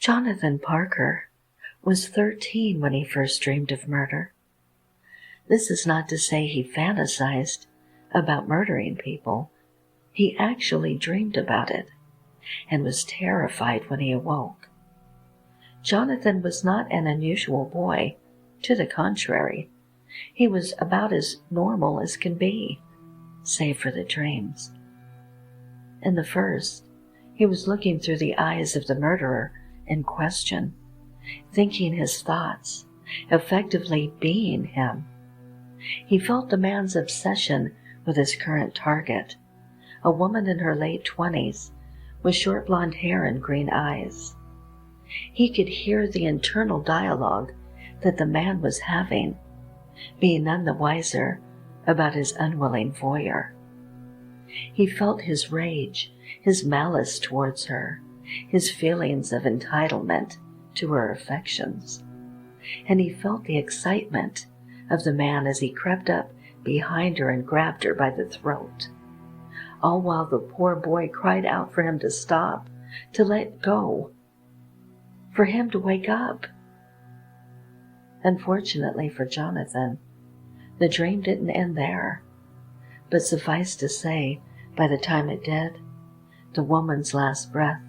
Jonathan Parker was 13 when he first dreamed of murder. This is not to say he fantasized about murdering people. He actually dreamed about it and was terrified when he awoke. Jonathan was not an unusual boy. To the contrary, he was about as normal as can be, save for the dreams. In the first, he was looking through the eyes of the murderer in question, thinking his thoughts, effectively being him. He felt the man's obsession with his current target, a woman in her late 20s with short blonde hair and green eyes. He could hear the internal dialogue that the man was having, being none the wiser about his unwilling voyeur. He felt his rage, his malice towards her, his feelings of entitlement to her affections, and he felt the excitement of the man as he crept up behind her and grabbed her by the throat, all while the poor boy cried out for him to stop, to let go, for him to wake up. Unfortunately for Jonathan, the dream didn't end there, but suffice to say, by the time it did, the woman's last breath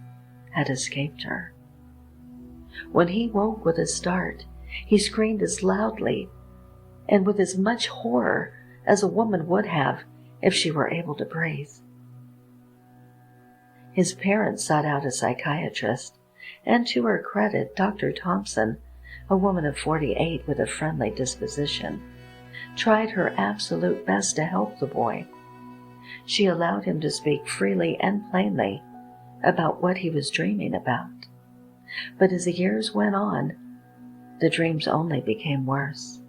had escaped her. When he woke with a start, he screamed as loudly and with as much horror as a woman would have if she were able to breathe. His parents sought out a psychiatrist, and to her credit, Dr. Thompson, a woman of 48 with a friendly disposition, tried her absolute best to help the boy. She allowed him to speak freely and plainly about what he was dreaming about. But as the years went on, the dreams only became worse.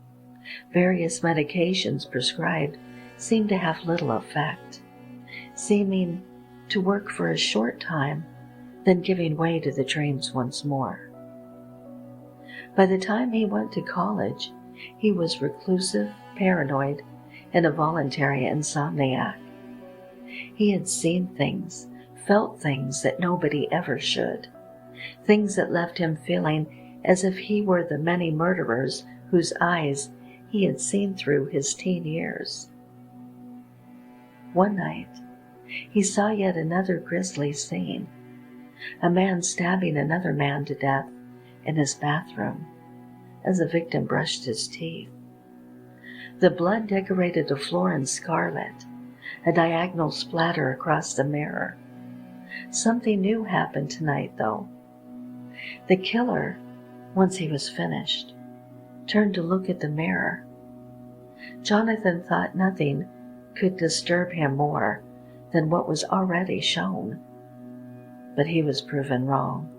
Various medications prescribed seemed to have little effect, seeming to work for a short time, then giving way to the dreams once more. By the time he went to college, he was reclusive, paranoid, and a voluntary insomniac. He had seen things, felt things that nobody ever should, things that left him feeling as if he were the many murderers whose eyes he had seen through his teen years. One night, he saw yet another grisly scene, a man stabbing another man to death in his bathroom as the victim brushed his teeth. The blood decorated the floor in scarlet, a diagonal splatter across the mirror. Something new happened tonight, though. The killer, once he was finished, turned to look at the mirror. Jonathan thought nothing could disturb him more than what was already shown, but he was proven wrong.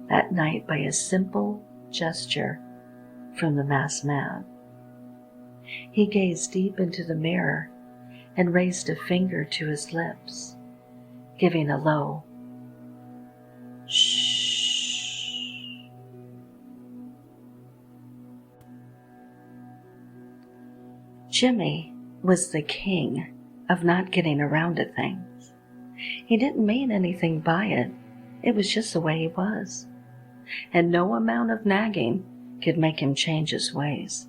That night, by a simple gesture from the masked man, he gazed deep into the mirror and raised a finger to his lips, giving a low shh. Jimmy was the king of not getting around to things. He didn't mean anything by it. It was just the way he was. And no amount of nagging could make him change his ways.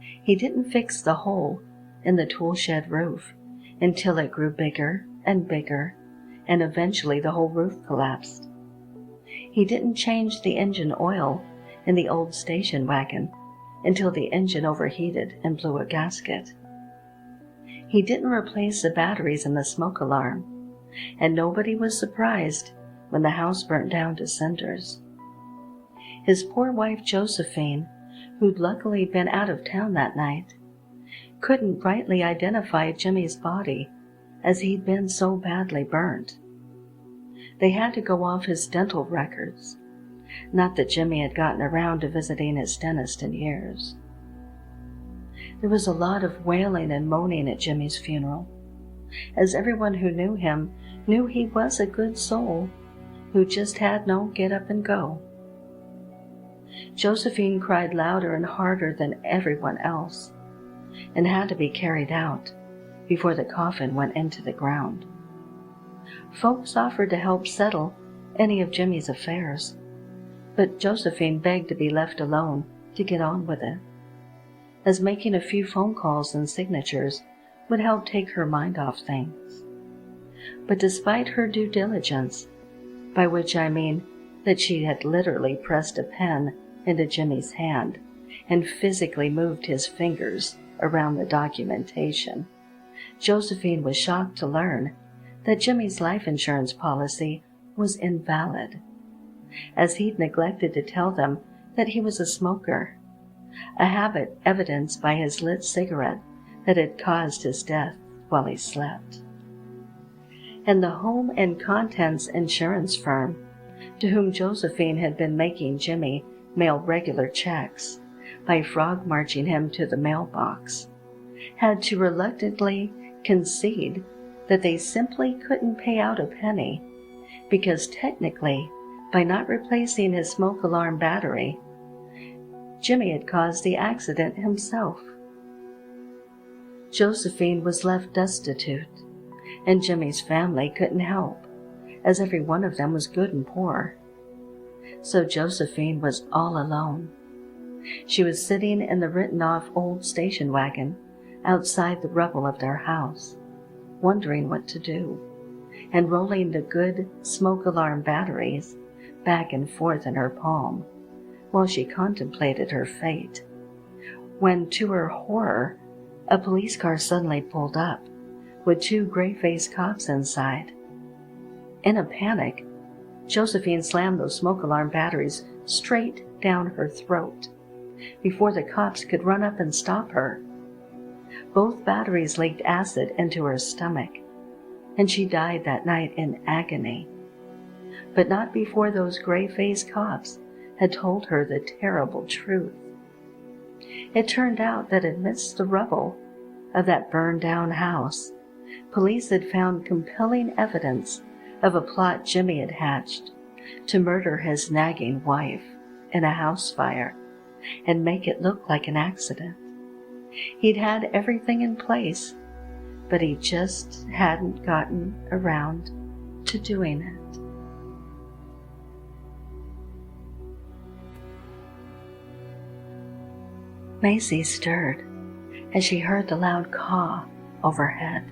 He didn't fix the hole in the tool shed roof until it grew bigger and bigger, and eventually the whole roof collapsed. He didn't change the engine oil in the old station wagon until the engine overheated and blew a gasket. He didn't replace the batteries in the smoke alarm, and nobody was surprised when the house burnt down to cinders. His poor wife Josephine, who'd luckily been out of town that night, couldn't rightly identify Jimmy's body as he'd been so badly burnt. They had to go off his dental records. Not that Jimmy had gotten around to visiting his dentist in years. There was a lot of wailing and moaning at Jimmy's funeral, as everyone who knew him knew he was a good soul who just had no get up and go. Josephine cried louder and harder than everyone else, and had to be carried out before the coffin went into the ground. Folks offered to help settle any of Jimmy's affairs, but Josephine begged to be left alone to get on with it, as making a few phone calls and signatures would help take her mind off things. But despite her due diligence, by which I mean that she had literally pressed a pen into Jimmy's hand and physically moved his fingers around the documentation, Josephine was shocked to learn that Jimmy's life insurance policy was invalid, as he'd neglected to tell them that he was a smoker, a habit evidenced by his lit cigarette that had caused his death while he slept. And the home and contents insurance firm, to whom Josephine had been making Jimmy mail regular checks by frog marching him to the mailbox, had to reluctantly concede that they simply couldn't pay out a penny because technically, by not replacing his smoke alarm battery, Jimmy had caused the accident himself. Josephine was left destitute, and Jimmy's family couldn't help, as every one of them was good and poor. So Josephine was all alone. She was sitting in the written-off old station wagon outside the rubble of their house, wondering what to do, and rolling the good smoke alarm batteries back and forth in her palm while she contemplated her fate, when, to her horror, a police car suddenly pulled up with 2 gray-faced cops inside. In a panic, Josephine slammed those smoke alarm batteries straight down her throat before the cops could run up and stop her. Both batteries leaked acid into her stomach, and she died that night in agony. But not before those gray-faced cops had told her the terrible truth. It turned out that amidst the rubble of that burned-down house, police had found compelling evidence of a plot Jimmy had hatched to murder his nagging wife in a house fire and make it look like an accident. He'd had everything in place, but he just hadn't gotten around to doing it. Maisie stirred as she heard the loud caw overhead.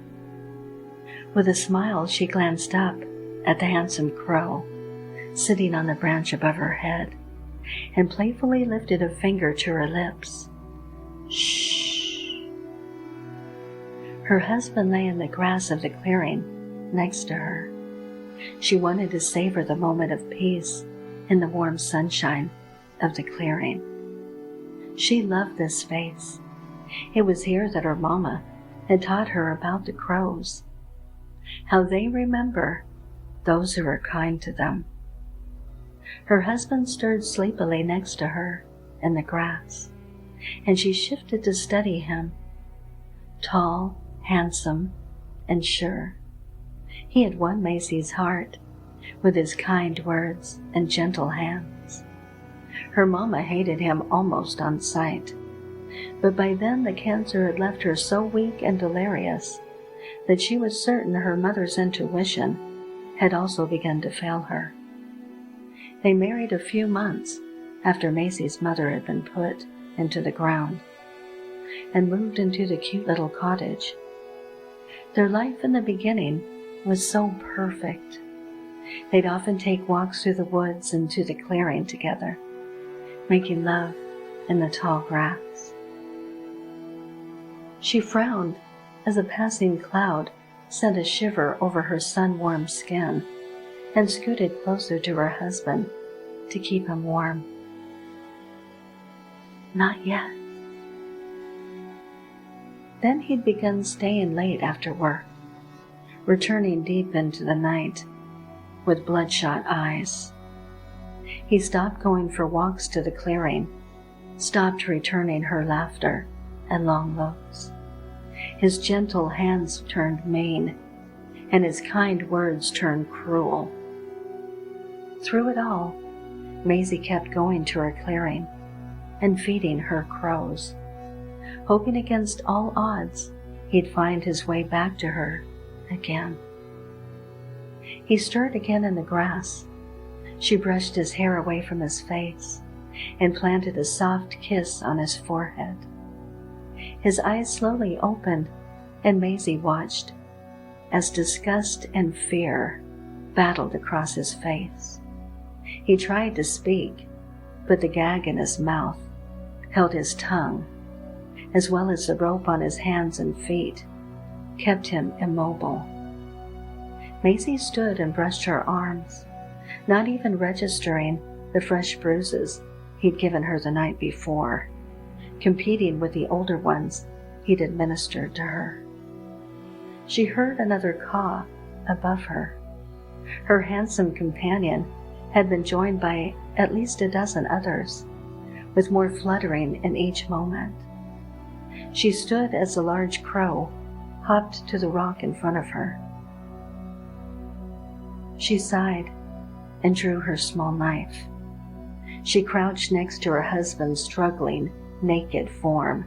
With a smile, she glanced up at the handsome crow sitting on the branch above her head and playfully lifted a finger to her lips. Shh. Her husband lay in the grass of the clearing next to her. She wanted to savor the moment of peace in the warm sunshine of the clearing. She loved this space. It was here that her mama had taught her about the crows, how they remember those who are kind to them. Her husband stirred sleepily next to her in the grass, and she shifted to study him. Tall, handsome, and sure, he had won Maisie's heart with his kind words and gentle hands. Her mama hated him almost on sight, but by then the cancer had left her so weak and delirious that she was certain her mother's intuition had also begun to fail her. They married a few months after Maisie's mother had been put into the ground and moved into the cute little cottage. Their life in the beginning was so perfect. They'd often take walks through the woods and to the clearing together, making love in the tall grass. She frowned as a passing cloud sent a shiver over her sun-warmed skin and scooted closer to her husband to keep him warm. Not yet. Then he'd begun staying late after work, returning deep into the night with bloodshot eyes. He stopped going for walks to the clearing, stopped returning her laughter and long looks. His gentle hands turned mean, and his kind words turned cruel. Through it all, Maisie kept going to her clearing and feeding her crows, hoping against all odds he'd find his way back to her again. He stirred again in the grass, She brushed his hair away from his face and planted a soft kiss on his forehead. His eyes slowly opened, and Maisie watched as disgust and fear battled across his face. He tried to speak, but the gag in his mouth held his tongue, as well as the rope on his hands and feet kept him immobile. Maisie stood and brushed her arms, not even registering the fresh bruises he'd given her the night before, competing with the older ones he'd administered to her. She heard another caw above her. Her handsome companion had been joined by at least a dozen others, with more fluttering in each moment. She stood as a large crow hopped to the rock in front of her. She sighed and drew her small knife. She crouched next to her husband's struggling, naked form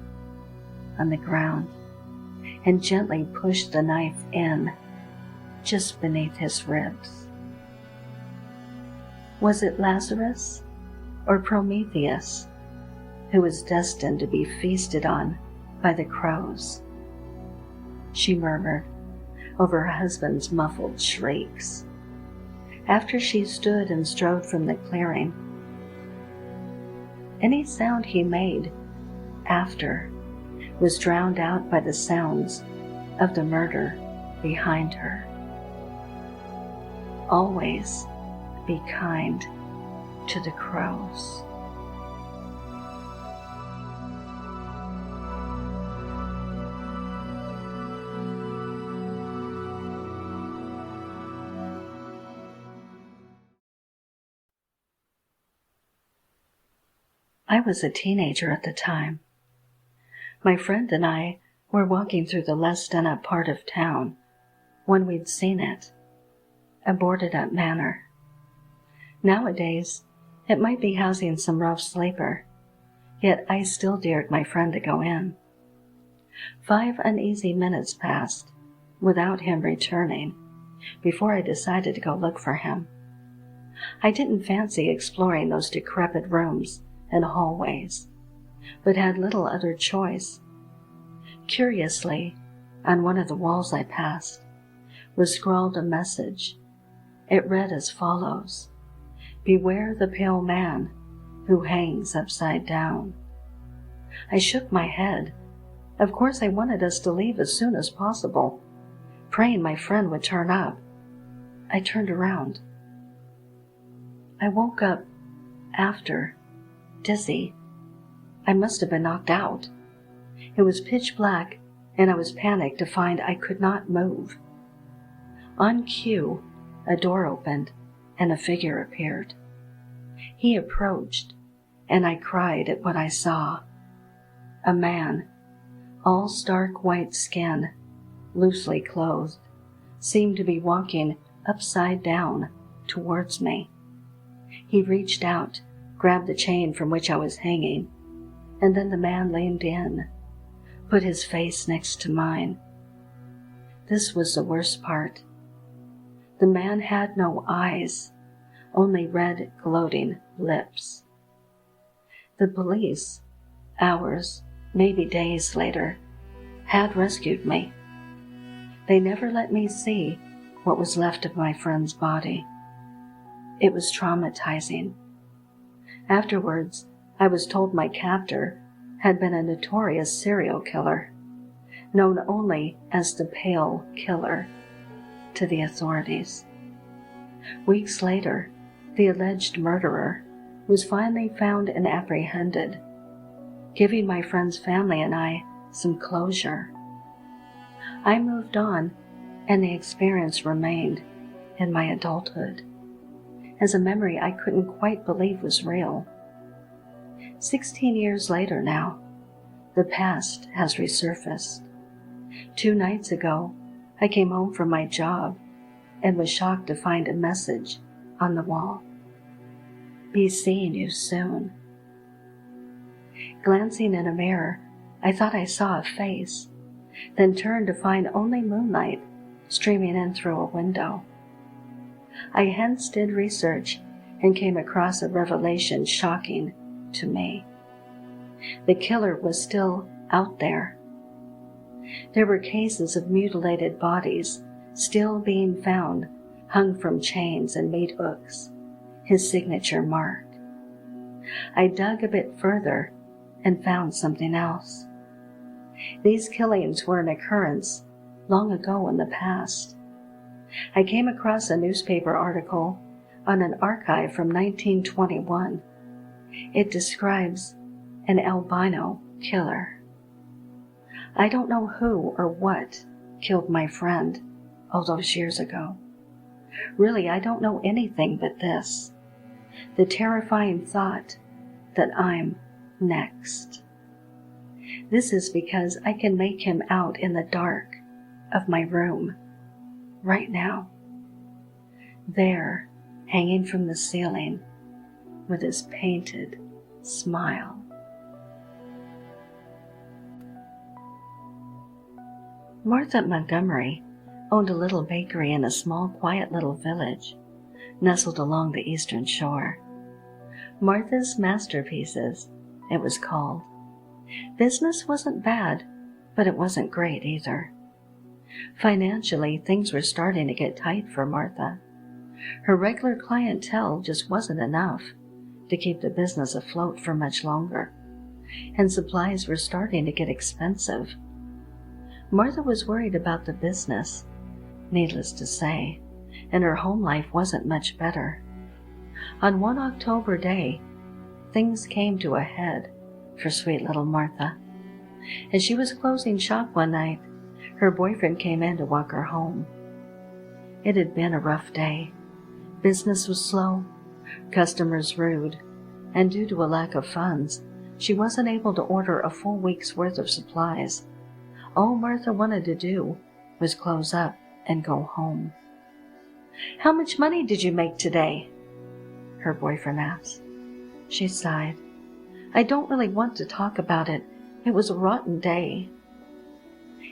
on the ground and gently pushed the knife in, just beneath his ribs. Was it Lazarus or Prometheus who was destined to be feasted on by the crows? She murmured over her husband's muffled shrieks. After she stood and strode from the clearing, any sound he made after was drowned out by the sounds of the murder behind her. Always be kind to the crows. I was a teenager at the time. My friend and I were walking through the less done-up part of town when we'd seen it, a boarded-up manor. Nowadays, it might be housing some rough sleeper, yet I still dared my friend to go in. 5 uneasy minutes passed without him returning before I decided to go look for him. I didn't fancy exploring those decrepit rooms and hallways, but had little other choice. Curiously, on one of the walls I passed was scrawled a message. It read as follows: "Beware the pale man who hangs upside down." I shook my head. Of course I wanted us to leave as soon as possible, praying my friend would turn up. I turned around. I woke up after, dizzy. I must have been knocked out. It was pitch black, and I was panicked to find I could not move. On cue, a door opened, and a figure appeared. He approached, and I cried at what I saw. A man, all stark white skin, loosely clothed, seemed to be walking upside down towards me. He reached out, grabbed the chain from which I was hanging, and then the man leaned in, put his face next to mine. This was the worst part. The man had no eyes, only red, gloating lips. The police, hours, maybe days later, had rescued me. They never let me see what was left of my friend's body. It was traumatizing. Afterwards, I was told my captor had been a notorious serial killer, known only as the Pale Killer to the authorities. Weeks later, the alleged murderer was finally found and apprehended, giving my friend's family and I some closure. I moved on, and the experience remained in my adulthood as a memory I couldn't quite believe was real. 16 years later now, the past has resurfaced. 2 nights ago, I came home from my job and was shocked to find a message on the wall. "Be seeing you soon." Glancing in a mirror, I thought I saw a face, then turned to find only moonlight streaming in through a window. I hence did research and came across a revelation shocking to me. The killer was still out there. There were cases of mutilated bodies still being found, hung from chains and meat hooks, his signature mark. I dug a bit further and found something else. These killings were an occurrence long ago in the past. I came across a newspaper article on an archive from 1921. It describes an albino killer. I don't know who or what killed my friend all those years ago. Really, I don't know anything but this, the terrifying thought that I'm next. This is because I can make him out in the dark of my room right now, there, hanging from the ceiling with his painted smile. Martha Montgomery owned a little bakery in a small, quiet little village nestled along the eastern shore. Martha's Masterpieces, it was called. Business wasn't bad, but it wasn't great either. Financially, things were starting to get tight for Martha. Her regular clientele just wasn't enough to keep the business afloat for much longer, and supplies were starting to get expensive. Martha was worried about the business, needless to say, and her home life wasn't much better. On one October day, things came to a head for sweet little Martha. As she was closing shop one night, her boyfriend came in to walk her home. It had been a rough day. Business was slow, customers rude, and due to a lack of funds, she wasn't able to order a full week's worth of supplies. All Martha wanted to do was close up and go home. "How much money did you make today?" her boyfriend asked. She sighed. "I don't really want to talk about it. It was a rotten day."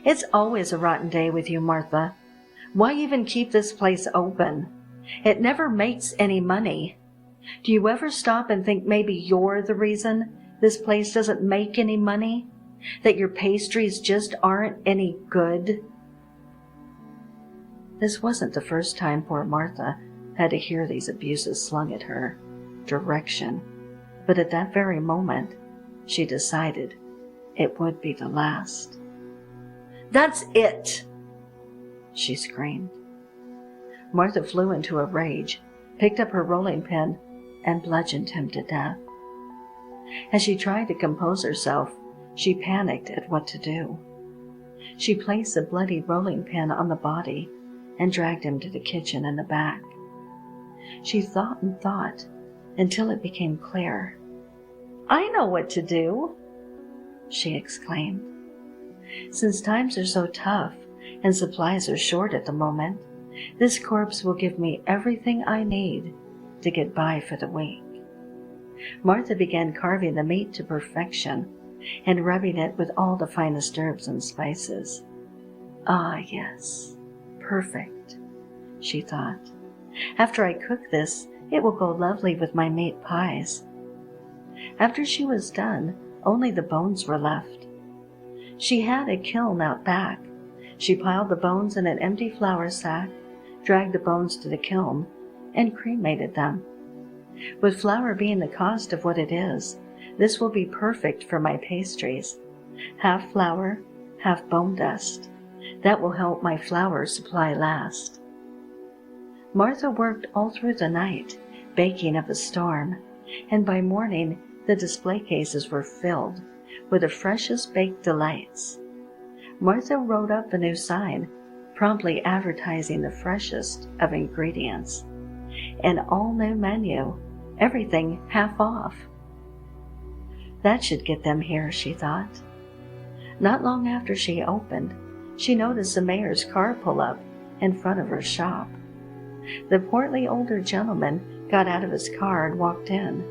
"It's always a rotten day with you, Martha. Why even keep this place open? It never makes any money. Do you ever stop and think maybe you're the reason this place doesn't make any money? That your pastries just aren't any good?" This wasn't the first time poor Martha had to hear these abuses slung at her direction, but at that very moment, she decided it would be the last. "That's it!" she screamed. Martha flew into a rage, picked up her rolling pin, and bludgeoned him to death. As she tried to compose herself, she panicked at what to do. She placed a bloody rolling pin on the body and dragged him to the kitchen in the back. She thought and thought until it became clear. "I know what to do!" she exclaimed. "Since times are so tough and supplies are short at the moment, this corpse will give me everything I need to get by for the week." Martha began carving the meat to perfection and rubbing it with all the finest herbs and spices. "Ah, yes, perfect," she thought. "After I cook this, it will go lovely with my meat pies." After she was done, only the bones were left. She had a kiln out back. She piled the bones in an empty flour sack, dragged the bones to the kiln, and cremated them. With flour being the cost of what it is, this will be perfect for my pastries. Half flour, half bone dust. That will help my flour supply last. Martha worked all through the night, baking up a storm, and by morning the display cases were filled with the freshest baked delights. Martha wrote up a new sign, promptly advertising the freshest of ingredients. An all-new menu, everything half off. That should get them here, she thought. Not long after she opened, she noticed the mayor's car pull up in front of her shop. The portly older gentleman got out of his car and walked in.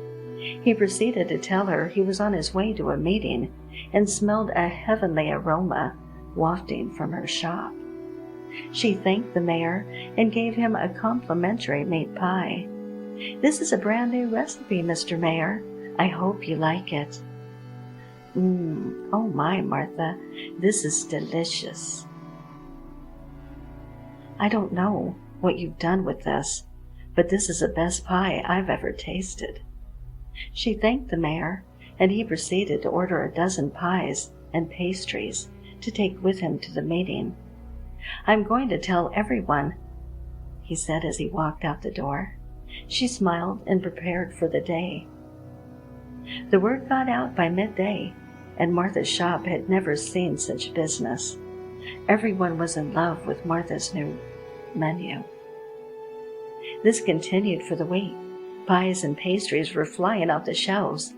He proceeded to tell her he was on his way to a meeting and smelled a heavenly aroma wafting from her shop. She thanked the mayor and gave him a complimentary meat pie. This is a brand new recipe, Mr. Mayor. I hope you like it. Oh my, Martha, this is delicious. I don't know what you've done with this, but this is the best pie I've ever tasted. She thanked the mayor, and he proceeded to order a dozen pies and pastries to take with him to the meeting. I'm going to tell everyone, he said as he walked out the door. She smiled and prepared for the day. The word got out by midday, and Martha's shop had never seen such business. Everyone was in love with Martha's new menu. This continued for the week. Pies and pastries were flying off the shelves.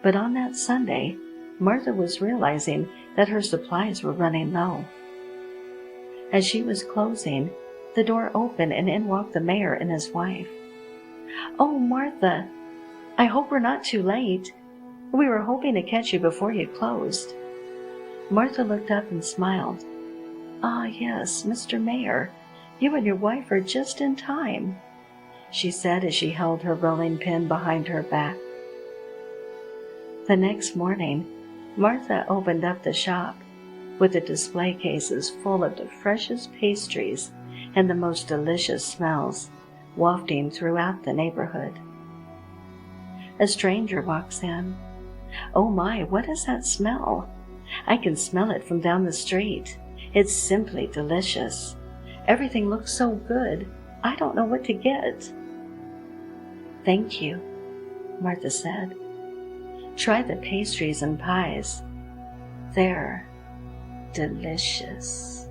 But on that Sunday, Martha was realizing that her supplies were running low. As she was closing, the door opened and in walked the mayor and his wife. Oh, Martha, I hope we're not too late. We were hoping to catch you before you closed. Martha looked up and smiled. Ah, yes, Mr. Mayor, you and your wife are just in time, she said as she held her rolling pin behind her back. The next morning, Martha opened up the shop with the display cases full of the freshest pastries and the most delicious smells wafting throughout the neighborhood. A stranger walks in. Oh my, what is that smell? I can smell it from down the street. It's simply delicious. Everything looks so good. I don't know what to get. Thank you, Martha said. Try the pastries and pies. They're delicious.